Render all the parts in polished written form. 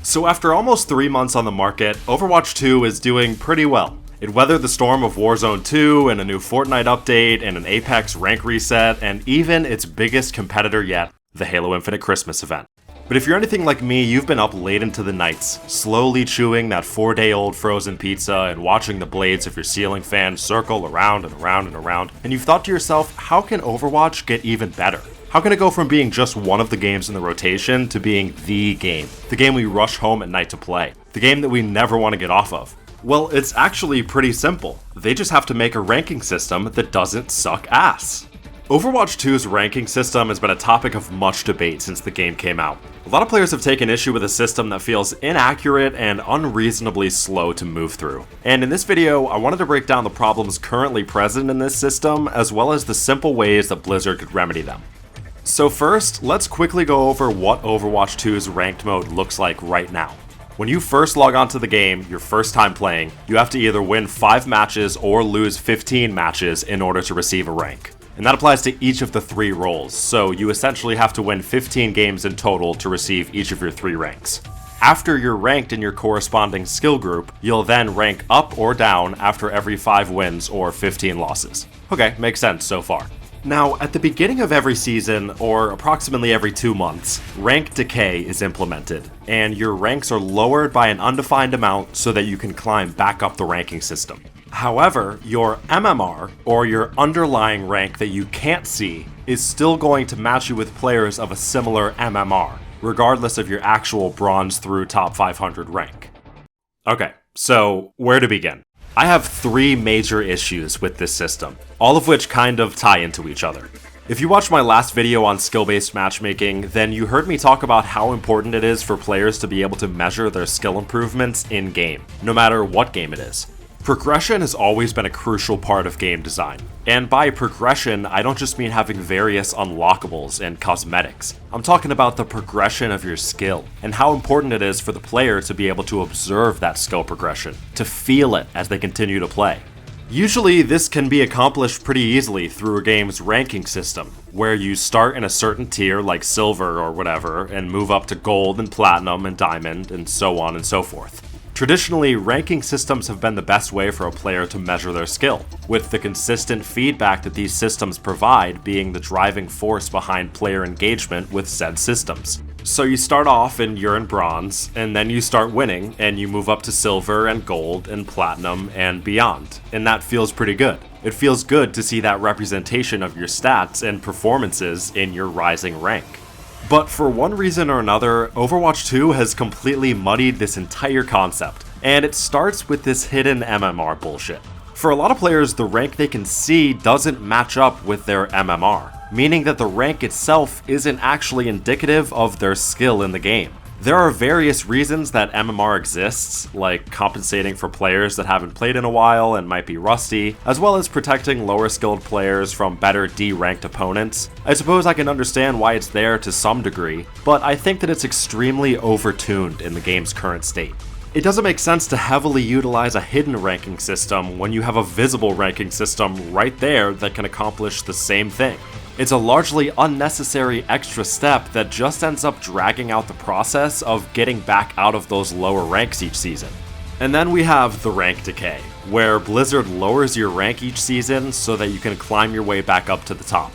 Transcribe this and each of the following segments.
So after almost 3 months on the market, Overwatch 2 is doing pretty well. It weathered the storm of Warzone 2 and a new Fortnite update and an Apex rank reset and even its biggest competitor yet, the Halo Infinite Christmas event. But if you're anything like me, you've been up late into the nights, slowly chewing that 4-day-old frozen pizza and watching the blades of your ceiling fan circle around and around and around, and you've thought to yourself, how can Overwatch get even better? How can it go from being just one of the games in the rotation to being the game we rush home at night to play, the game that we never want to get off of? Well, it's actually pretty simple. They just have to make a ranking system that doesn't suck ass. Overwatch 2's ranking system has been a topic of much debate since the game came out. A lot of players have taken issue with a system that feels inaccurate and unreasonably slow to move through. And in this video, I wanted to break down the problems currently present in this system, as well as the simple ways that Blizzard could remedy them. So first, let's quickly go over what Overwatch 2's ranked mode looks like right now. When you first log onto the game, your first time playing, you have to either win 5 matches or lose 15 matches in order to receive a rank. And that applies to each of the 3 roles, so you essentially have to win 15 games in total to receive each of your 3 ranks. After you're ranked in your corresponding skill group, you'll then rank up or down after every 5 wins or 15 losses. Okay, makes sense so far. Now, at the beginning of every season, or approximately every 2 months, rank decay is implemented, and your ranks are lowered by an undefined amount so that you can climb back up the ranking system. However, your MMR, or your underlying rank that you can't see, is still going to match you with players of a similar MMR, regardless of your actual bronze through top 500 rank. Okay, so where to begin? I have 3 major issues with this system, all of which kind of tie into each other. If you watched my last video on skill-based matchmaking, then you heard me talk about how important it is for players to be able to measure their skill improvements in-game, no matter what game it is. Progression has always been a crucial part of game design. And by progression, I don't just mean having various unlockables and cosmetics. I'm talking about the progression of your skill, and how important it is for the player to be able to observe that skill progression, to feel it as they continue to play. Usually, this can be accomplished pretty easily through a game's ranking system, where you start in a certain tier like silver or whatever, and move up to gold and platinum and diamond, and so on and so forth. Traditionally, ranking systems have been the best way for a player to measure their skill, with the consistent feedback that these systems provide being the driving force behind player engagement with said systems. So you start off and you're in bronze, and then you start winning, and you move up to silver and gold and platinum and beyond, and that feels pretty good. It feels good to see that representation of your stats and performances in your rising rank. But for one reason or another, Overwatch 2 has completely muddied this entire concept, and it starts with this hidden MMR bullshit. For a lot of players, the rank they can see doesn't match up with their MMR, meaning that the rank itself isn't actually indicative of their skill in the game. There are various reasons that MMR exists, like compensating for players that haven't played in a while and might be rusty, as well as protecting lower skilled players from better D-ranked opponents. I suppose I can understand why it's there to some degree, but I think that it's extremely overtuned in the game's current state. It doesn't make sense to heavily utilize a hidden ranking system when you have a visible ranking system right there that can accomplish the same thing. It's a largely unnecessary extra step that just ends up dragging out the process of getting back out of those lower ranks each season. And then we have the rank decay, where Blizzard lowers your rank each season so that you can climb your way back up to the top.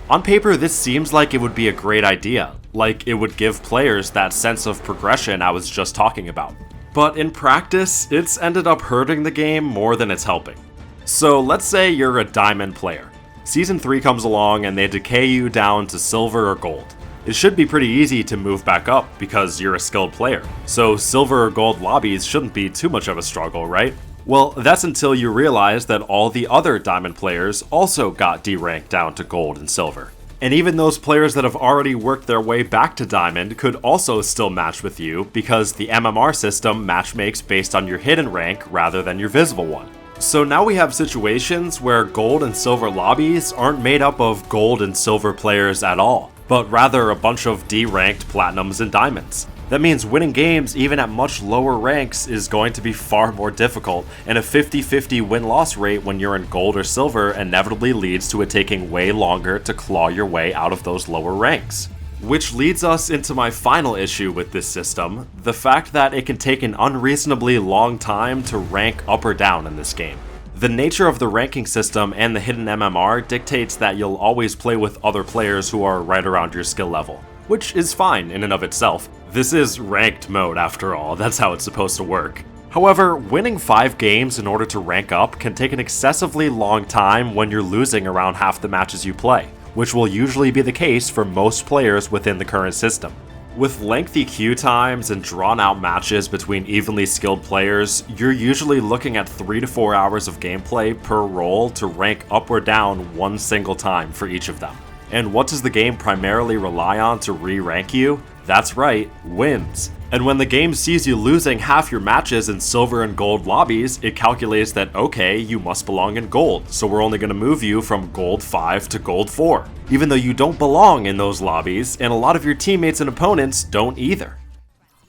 On paper, this seems like it would be a great idea, like it would give players that sense of progression I was just talking about. But in practice, it's ended up hurting the game more than it's helping. So let's say you're a diamond player. Season 3 comes along and they decay you down to silver or gold. It should be pretty easy to move back up because you're a skilled player, so silver or gold lobbies shouldn't be too much of a struggle, right? Well, that's until you realize that all the other diamond players also got D-ranked down to gold and silver. And even those players that have already worked their way back to diamond could also still match with you because the MMR system matchmakes based on your hidden rank rather than your visible one. So now we have situations where gold and silver lobbies aren't made up of gold and silver players at all, but rather a bunch of D-ranked platinums and diamonds. That means winning games even at much lower ranks is going to be far more difficult, and a 50-50 win-loss rate when you're in gold or silver inevitably leads to it taking way longer to claw your way out of those lower ranks. Which leads us into my final issue with this system, the fact that it can take an unreasonably long time to rank up or down in this game. The nature of the ranking system and the hidden MMR dictates that you'll always play with other players who are right around your skill level, which is fine in and of itself. This is ranked mode after all, that's how it's supposed to work. However, winning 5 games in order to rank up can take an excessively long time when you're losing around half the matches you play, which will usually be the case for most players within the current system. With lengthy queue times and drawn-out matches between evenly skilled players, you're usually looking at 3 to 4 hours of gameplay per role to rank up or down one single time for each of them. And what does the game primarily rely on to re-rank you? That's right, wins. And when the game sees you losing half your matches in silver and gold lobbies, it calculates that, okay, you must belong in gold, so we're only going to move you from gold 5 to gold 4, even though you don't belong in those lobbies, and a lot of your teammates and opponents don't either.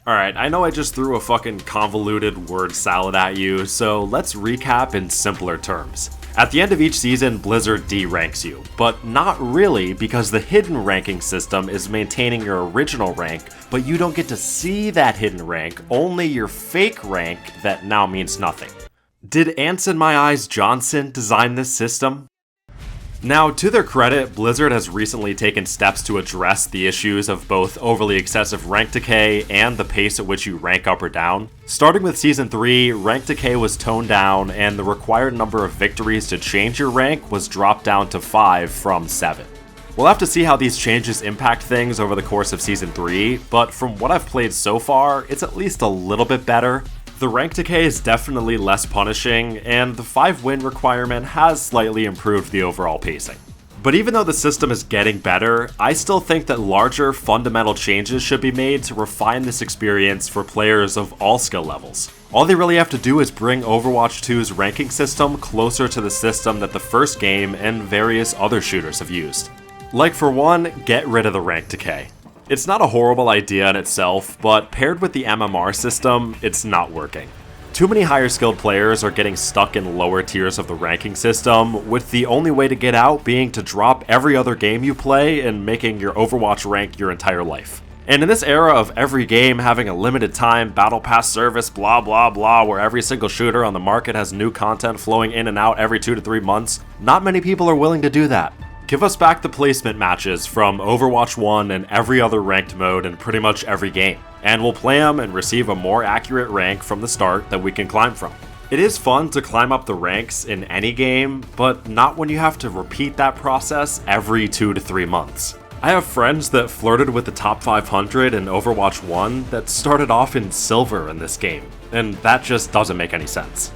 Alright, I know I just threw a fucking convoluted word salad at you, so let's recap in simpler terms. At the end of each season, Blizzard de-ranks you, but not really because the hidden ranking system is maintaining your original rank, but you don't get to see that hidden rank, only your fake rank that now means nothing. Did Ants in My Eyes Johnson design this system? Now, to their credit, Blizzard has recently taken steps to address the issues of both overly excessive rank decay and the pace at which you rank up or down. Starting with Season 3, rank decay was toned down, and the required number of victories to change your rank was dropped down to 5 from 7. We'll have to see how these changes impact things over the course of Season 3, but from what I've played so far, it's at least a little bit better. The rank decay is definitely less punishing, and the 5-win requirement has slightly improved the overall pacing. But even though the system is getting better, I still think that larger, fundamental changes should be made to refine this experience for players of all skill levels. All they really have to do is bring Overwatch 2's ranking system closer to the system that the first game and various other shooters have used. Like for one, get rid of the rank decay. It's not a horrible idea in itself, but paired with the MMR system, it's not working. Too many higher skilled players are getting stuck in lower tiers of the ranking system, with the only way to get out being to drop every other game you play and making your Overwatch rank your entire life. And in this era of every game having a limited time battle pass service blah blah blah where every single shooter on the market has new content flowing in and out every 2 to 3 months, not many people are willing to do that. Give us back the placement matches from Overwatch 1 and every other ranked mode in pretty much every game, and we'll play them and receive a more accurate rank from the start that we can climb from. It is fun to climb up the ranks in any game, but not when you have to repeat that process every 2 to 3 months. I have friends that flirted with the top 500 in Overwatch 1 that started off in silver in this game, and that just doesn't make any sense.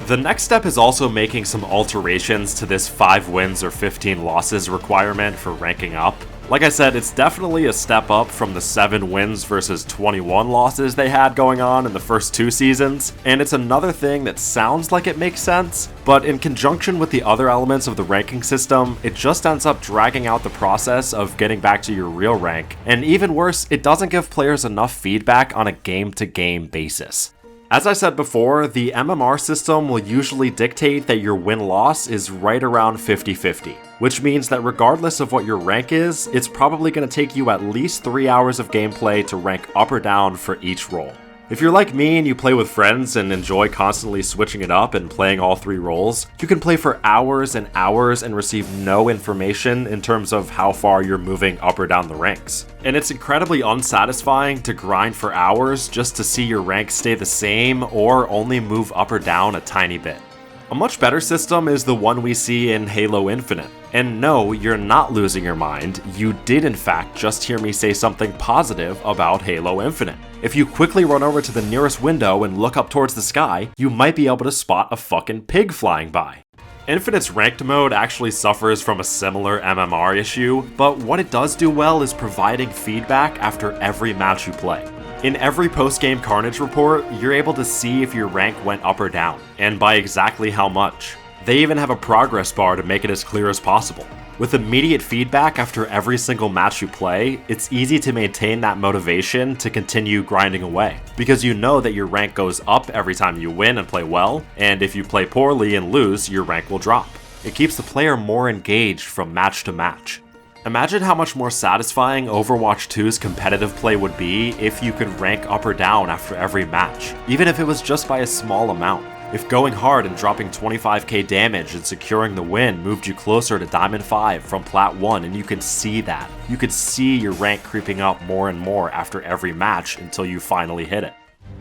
The next step is also making some alterations to this 5 wins or 15 losses requirement for ranking up. Like I said, it's definitely a step up from the 7 wins versus 21 losses they had going on in the first 2 seasons, and it's another thing that sounds like it makes sense, but in conjunction with the other elements of the ranking system, it just ends up dragging out the process of getting back to your real rank, and even worse, it doesn't give players enough feedback on a game-to-game basis. As I said before, the MMR system will usually dictate that your win-loss is right around 50-50, which means that regardless of what your rank is, it's probably going to take you at least 3 hours of gameplay to rank up or down for each role. If you're like me and you play with friends and enjoy constantly switching it up and playing all 3 roles, you can play for hours and hours and receive no information in terms of how far you're moving up or down the ranks. And it's incredibly unsatisfying to grind for hours just to see your rank stay the same or only move up or down a tiny bit. A much better system is the one we see in Halo Infinite. And no, you're not losing your mind, you did in fact just hear me say something positive about Halo Infinite. If you quickly run over to the nearest window and look up towards the sky, you might be able to spot a fucking pig flying by. Infinite's ranked mode actually suffers from a similar MMR issue, but what it does do well is providing feedback after every match you play. In every post-game Carnage report, you're able to see if your rank went up or down, and by exactly how much. They even have a progress bar to make it as clear as possible. With immediate feedback after every single match you play, it's easy to maintain that motivation to continue grinding away, because you know that your rank goes up every time you win and play well, and if you play poorly and lose, your rank will drop. It keeps the player more engaged from match to match. Imagine how much more satisfying Overwatch 2's competitive play would be if you could rank up or down after every match, even if it was just by a small amount. If going hard and dropping 25k damage and securing the win moved you closer to Diamond 5 from Plat 1, and you could see that. You could see your rank creeping up more and more after every match until you finally hit it.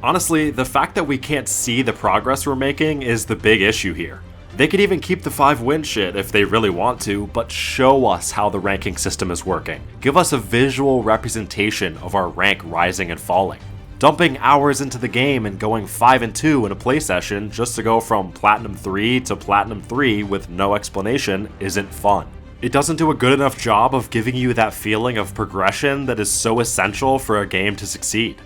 Honestly, the fact that we can't see the progress we're making is the big issue here. They could even keep the 5-win shit if they really want to, but show us how the ranking system is working. Give us a visual representation of our rank rising and falling. Dumping hours into the game and going 5-2 in a play session just to go from Platinum 3 to Platinum 3 with no explanation isn't fun. It doesn't do a good enough job of giving you that feeling of progression that is so essential for a game to succeed.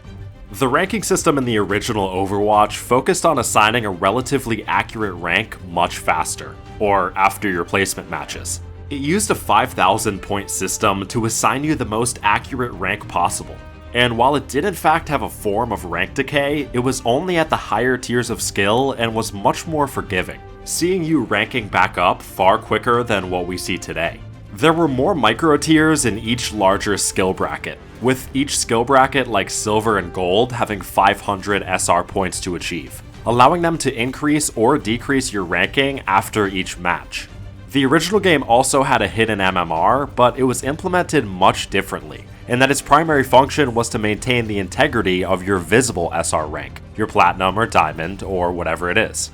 The ranking system in the original Overwatch focused on assigning a relatively accurate rank much faster, or after your placement matches. It used a 5,000 point system to assign you the most accurate rank possible. And while it did in fact have a form of rank decay, it was only at the higher tiers of skill and was much more forgiving, seeing you ranking back up far quicker than what we see today. There were more micro tiers in each larger skill bracket, with each skill bracket like silver and gold having 500 SR points to achieve, allowing them to increase or decrease your ranking after each match. The original game also had a hidden MMR, but it was implemented much differently, in that its primary function was to maintain the integrity of your visible SR rank, your platinum or diamond, or whatever it is.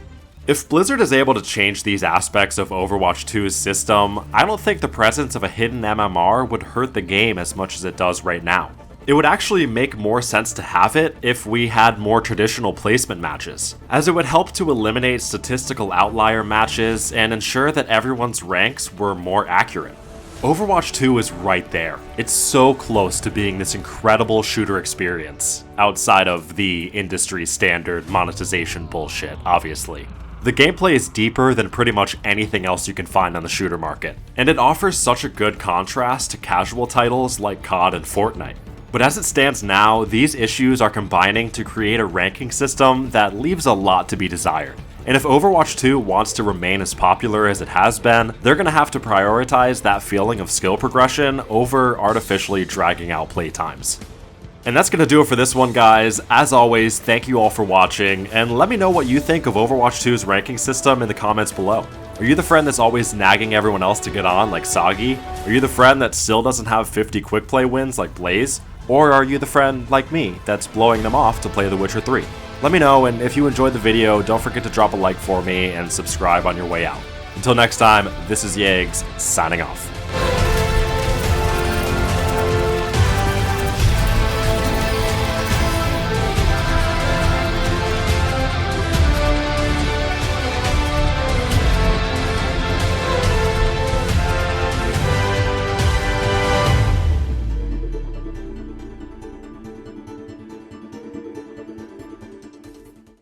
If Blizzard is able to change these aspects of Overwatch 2's system, I don't think the presence of a hidden MMR would hurt the game as much as it does right now. It would actually make more sense to have it if we had more traditional placement matches, as it would help to eliminate statistical outlier matches and ensure that everyone's ranks were more accurate. Overwatch 2 is right there. It's so close to being this incredible shooter experience, outside of the industry standard monetization bullshit, obviously. The gameplay is deeper than pretty much anything else you can find on the shooter market, and it offers such a good contrast to casual titles like COD and Fortnite. But as it stands now, these issues are combining to create a ranking system that leaves a lot to be desired. And if Overwatch 2 wants to remain as popular as it has been, they're going to have to prioritize that feeling of skill progression over artificially dragging out playtimes. And that's going to do it for this one, guys. As always, thank you all for watching, and let me know what you think of Overwatch 2's ranking system in the comments below. Are you the friend that's always nagging everyone else to get on, like Soggy? Are you the friend that still doesn't have 50 quick play wins, like Blaze? Or are you the friend, like me, that's blowing them off to play The Witcher 3? Let me know, and if you enjoyed the video, don't forget to drop a like for me and subscribe on your way out. Until next time, this is Yags, signing off.